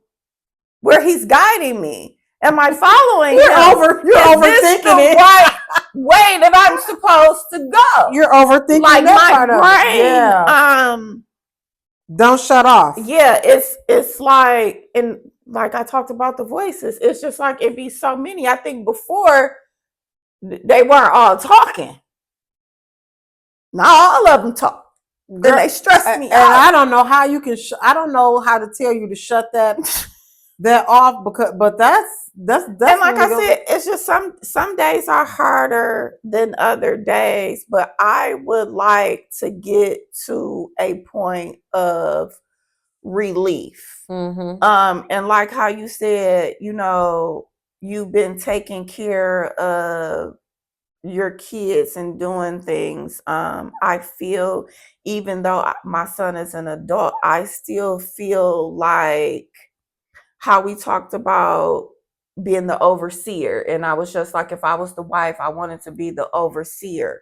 where He's guiding me? Am I following You're Him? You're overthinking it. Right way that I'm supposed to go. You're overthinking like that my part brain. Of it. Yeah. Don't shut off. Yeah, it's like, and like I talked about the voices, it's just like it'd be so many. I think before they weren't all talking. Not all of them talk. Girl, and they stress me out. And I don't know how you can. I don't know how to tell you to shut that off, but that's and like I said, it's just some days are harder than other days. But I would like to get to a point of relief. And like how you said, you know, you've been taking care of your kids and doing things. I feel, even though my son is an adult, I still feel like how we talked about being the overseer. And I was just like, if I was the wife, I wanted to be the overseer.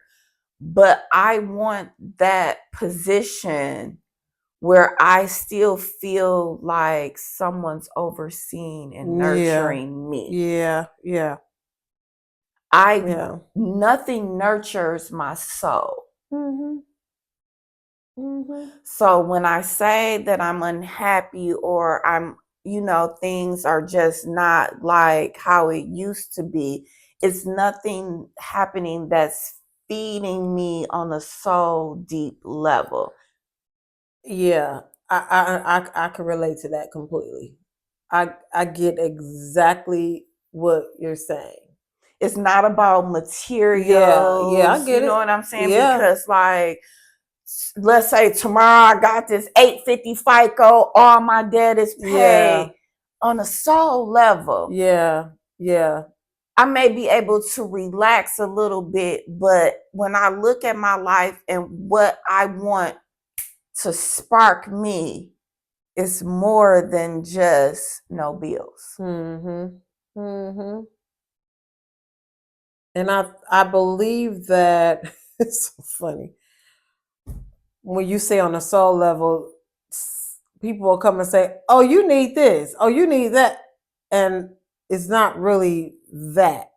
But I want that position where I still feel like someone's overseeing and nurturing me. Yeah, yeah. Nothing nurtures my soul. So when I say that I'm unhappy or I'm, you know, things are just not like how it used to be, it's nothing happening that's feeding me on a soul deep level. Yeah, I can relate to that completely. I get exactly what you're saying. It's not about materials. Yeah, I get you know it. What I'm saying? Yeah. Because like, let's say tomorrow I got this 850 FICO, all my debt is paid. On a soul level. Yeah, yeah. I may be able to relax a little bit, but when I look at my life and what I want to spark me, it's more than just no bills. And I believe that it's so funny. When you say on a soul level, people will come and say, oh, you need this. Oh, you need that. And it's not really that.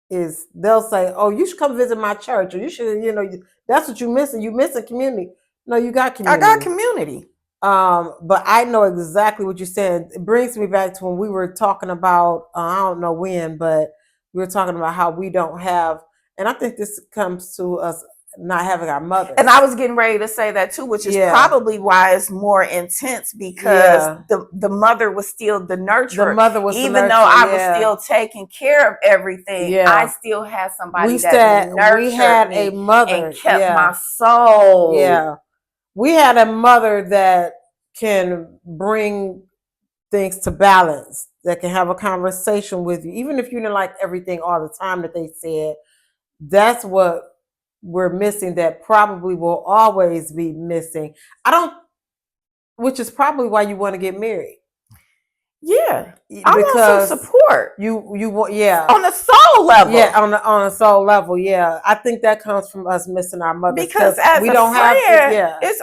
They'll say, oh, you should come visit my church, or you should, you know, that's what you're missing. You miss a community. No, you got community. I got community. But I know exactly what you're saying. It brings me back to when we were talking about, I don't know when, but we were talking about how we don't have, and I think this comes to us not having our mothers. And I was getting ready to say that too, which is probably why it's more intense, because the mother was still the nurturer. The mother was even though I was still taking care of everything. I still had somebody that nurtured me a mother and kept my soul. Yeah, we had a mother that can bring things to balance, that can have a conversation with you, even if you didn't like everything all the time that they said. That's what we're missing, that probably will always be missing. Which is probably why you want to get married. Yeah, I want some support. You want, on a soul level. Yeah, on a soul level. Yeah, I think that comes from us missing our mothers, because as we don't friend, have. It's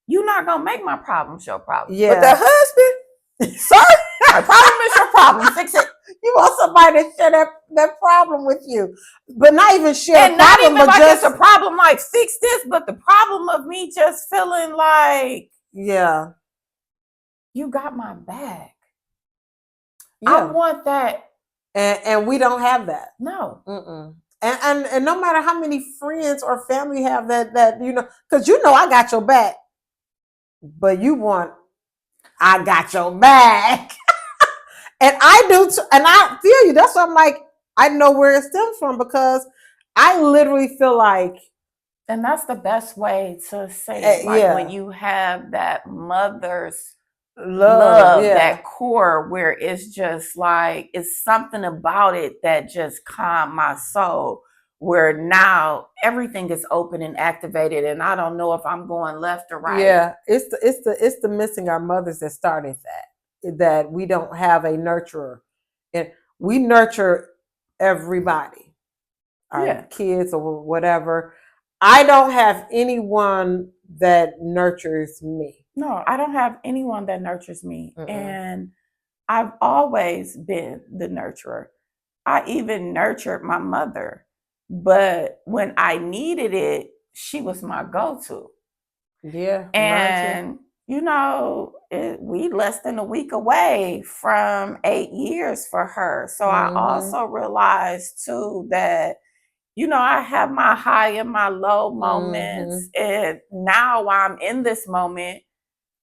you're not gonna make my problems your problem. Yeah, but the husband, sir, my problem is your problem. Fix it. You want somebody to share that problem with you, but not even share. And not even like it's a problem, like fix this, but the problem of me just feeling like, you got my back. I want that, and we don't have that. No. And no matter how many friends or family have that because I got your back, but you want, I got your back. And I do too, and I feel you. That's why I'm like, I know where it stems from, because I literally feel like, and that's the best way to say it. Like when you have that mother's love, that core, where it's just like, it's something about it that just calmed my soul, where now everything is open and activated, and I don't know if I'm going left or right. Yeah, it's the missing our mothers that started that we don't have a nurturer, and we nurture everybody, our kids or whatever. I don't have anyone that nurtures me. No, I don't have anyone that nurtures me. And I've always been the nurturer. I even nurtured my mother, but when I needed it, she was my go-to. Yeah. And we less than a week away from 8 years for her. So I also realized too that, I have my high and my low moments. And now I'm in this moment,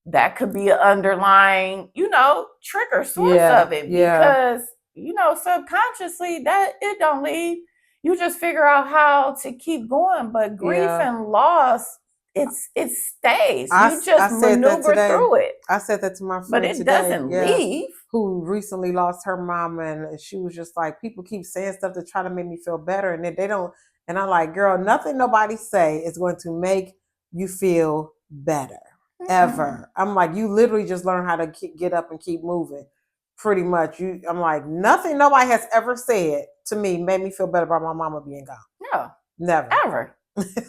that could be an underlying, trigger source of it. Because, subconsciously that it don't leave. You just figure out how to keep going. But grief and loss, it stays. You just maneuver through it. I said that to my friend but it today, doesn't leave. Who recently lost her mom, and she was just like, people keep saying stuff to try to make me feel better, and then they don't. And I'm like, girl, nothing nobody say is going to make you feel better ever. I'm like, you literally just learn how to get up and keep moving. Pretty much, I'm like, nothing nobody has ever said to me made me feel better about my mama being gone. No, never, ever.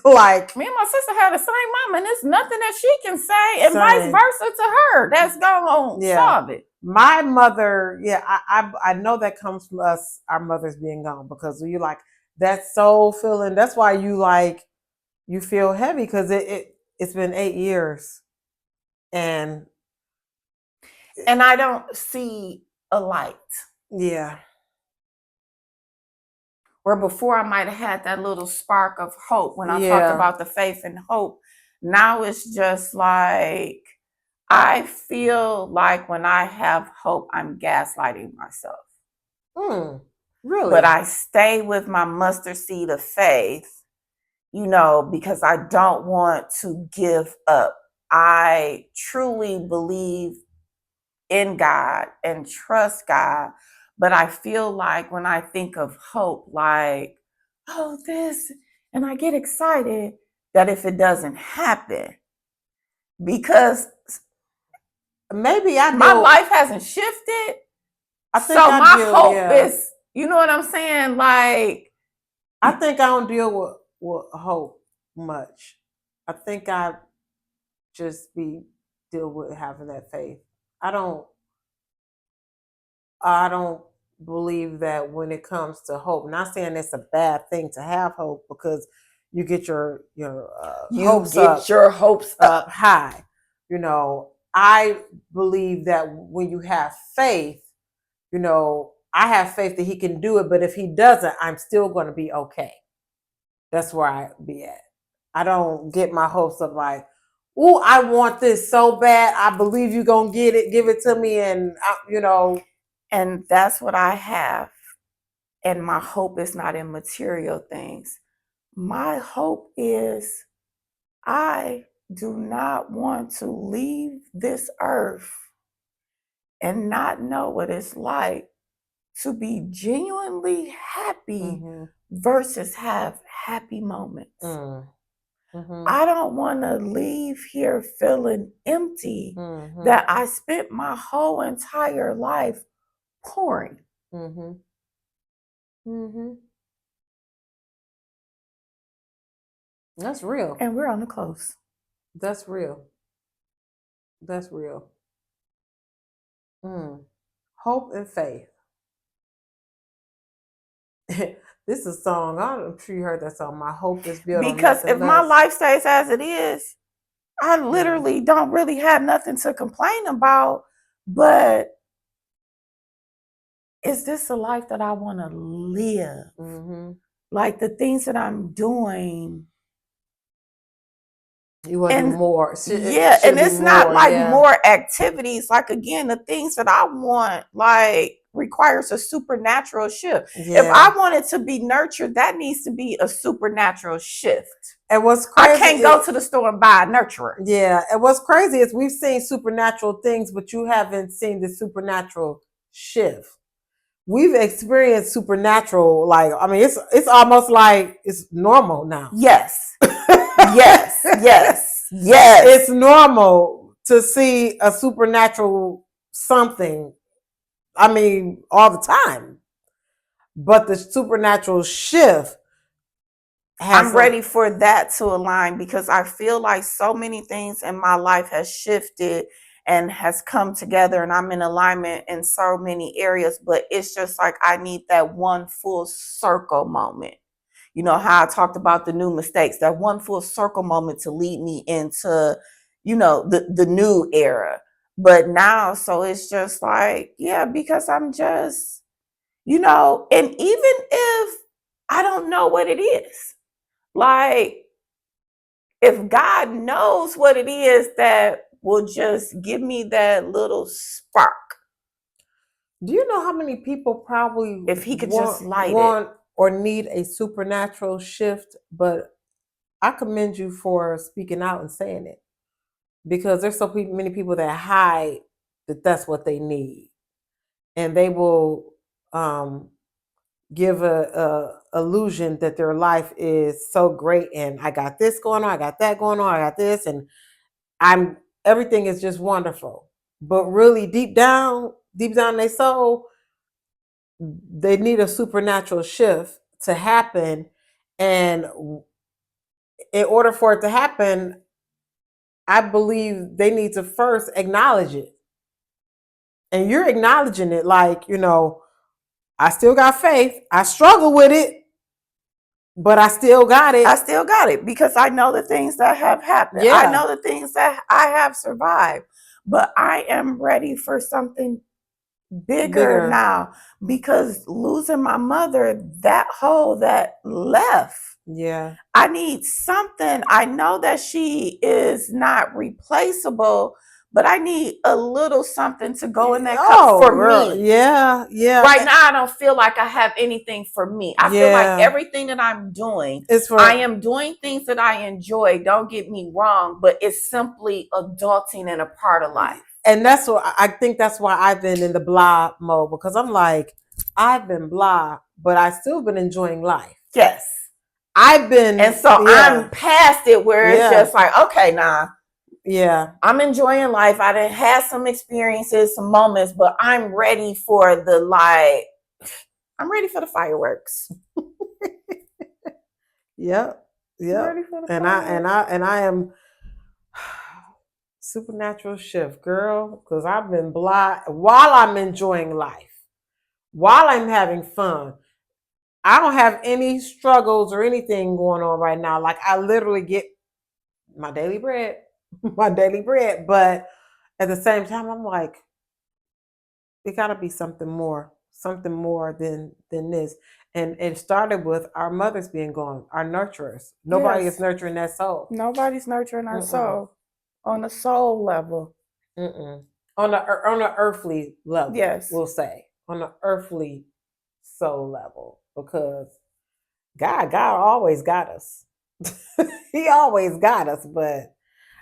Like, me and my sister had the same mom, and there's nothing that she can say, and vice versa to her. That's gonna solve it. My mother, I know that comes from us, our mothers being gone, because you like that soul feeling. That's why you feel heavy, because it's been 8 years, and I don't see a light. Yeah. Where before I might have had that little spark of hope when I talked about the faith and hope. Now it's just like, I feel like when I have hope, I'm gaslighting myself. Really? But I stay with my mustard seed of faith, because I don't want to give up. I truly believe in God and trust God. But I feel like when I think of hope, like, oh, this, and I get excited that if it doesn't happen, because maybe my life hasn't shifted. So my hope is, you know what I'm saying? Like, I think I don't deal with hope much. I think I just deal with having that faith. I don't believe that when it comes to hope. Not saying it's a bad thing to have hope, because you get your hopes up high. I believe that when you have faith, I have faith that he can do it, but if he doesn't, I'm still going to be okay. That's where I be at. I don't get my hopes up like, "Ooh, I want this so bad. I believe you're gonna get it. Give it to me," and And that's what I have. And my hope is not in material things. My hope is I do not want to leave this earth and not know what it's like to be genuinely happy versus have happy moments. I don't want to leave here feeling empty that I spent my whole entire life pouring. That's real. And we're on the close. That's real. That's real. Hope and faith. This is a song. I'm sure you heard that song. My hope is built on because if nothing my less. life stays as it is, I literally don't really have nothing to complain about. But is this a life that I want to live? Like the things that I'm doing. You want to do more. And it's not like more activities. Like, again, the things that I want, like, requires a supernatural shift. If I want it to be nurtured, that needs to be a supernatural shift. And what's crazy, I can't go to the store and buy a nurturer. Yeah. And what's crazy is we've seen supernatural things, but you haven't seen the supernatural shift. We've experienced supernatural, like, I mean, it's almost like it's normal now. Yes. Yes. It's normal to see a supernatural something. I mean, all the time. But the supernatural shift, I'm ready for that to align, because I feel like so many things in my life has shifted and has come together, and I'm in alignment in so many areas, but it's just like I need that one full circle moment. You know how I talked about the new mistakes, that one full circle moment to lead me into, the new era. But now, so it's just like, yeah, because I'm just, and even if I don't know what it is, like, if God knows what it is that will just give me that little spark. Do you know how many people probably, if he could just light it, or need a supernatural shift? But I commend you for speaking out and saying it, because there's so many people that hide that that's what they need, and they will give a illusion that their life is so great, and I got this going on, I got that going on, I got this, and everything is just wonderful. But really, deep down in their soul, they need a supernatural shift to happen. And in order for it to happen, I believe they need to first acknowledge it. And you're acknowledging it, like, I still got faith. I struggle with it, but I still got it. I still got it, because I know the things that have happened. Yeah. I know the things that I have survived. But I am ready for something bigger now, because losing my mother, that hole that left. Yeah. I need something. I know that she is not replaceable, but I need a little something to go in that cup for me. Yeah. Right now, I don't feel like I have anything for me. I feel like everything that I'm doing, I am doing things that I enjoy. Don't get me wrong, but it's simply adulting and a part of life. And that's what I think. That's why I've been in the blah mode, because I'm like, I've been blah, but I still been enjoying life. Yes. I've been. And so I'm past it, where it's just like, okay, nah. Yeah. I'm enjoying life. I done had some experiences, some moments, but I'm ready for I'm ready for the fireworks. Yep. Ready for the fireworks. And I am supernatural shift, girl, because I've been blah while I'm enjoying life, while I'm having fun. I don't have any struggles or anything going on right now. Like, I literally get my daily bread, but at the same time, I'm like, it gotta be something more. something more than this. And it started with our mothers being gone, our nurturers. Nobody is nurturing that soul. Nobody's nurturing our soul on a soul level. On a earthly level, we'll say on an earthly soul level, because God always got us. He always got us, but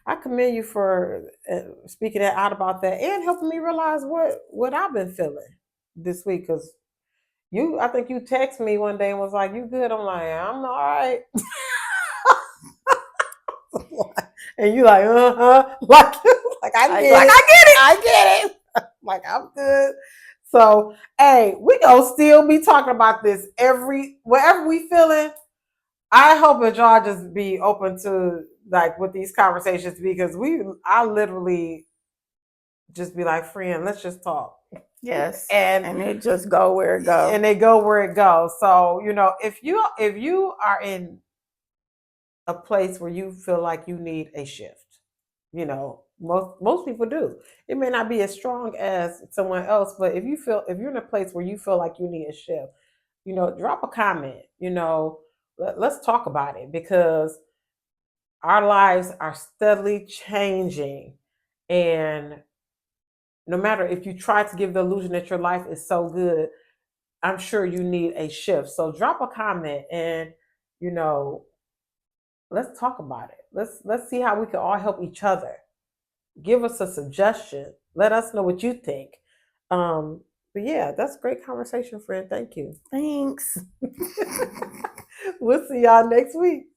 I commend you for speaking out about that and helping me realize what I've been feeling this week. Because I think you texted me one day and was like, "You good?" I'm like, "I'm all right." And you like, like I get it. Like, I'm good. So, hey, we gonna still be talking about this wherever we feeling. I hope that y'all just be open to like with these conversations, because I literally just be like, friend, let's just talk. Yes. And it just go where it goes. And they go where it goes. So, if you are in a place where you feel like you need a shift, most people do. It may not be as strong as someone else, but if you're in a place where you feel like you need a shift, drop a comment. Let's talk about it, because our lives are steadily changing, and no matter if you try to give the illusion that your life is so good, I'm sure you need a shift. So drop a comment and let's talk about it. Let's see how we can all help each other. Give us a suggestion. Let us know what you think. But yeah, that's a great conversation, friend. Thank you. Thanks. We'll see y'all next week.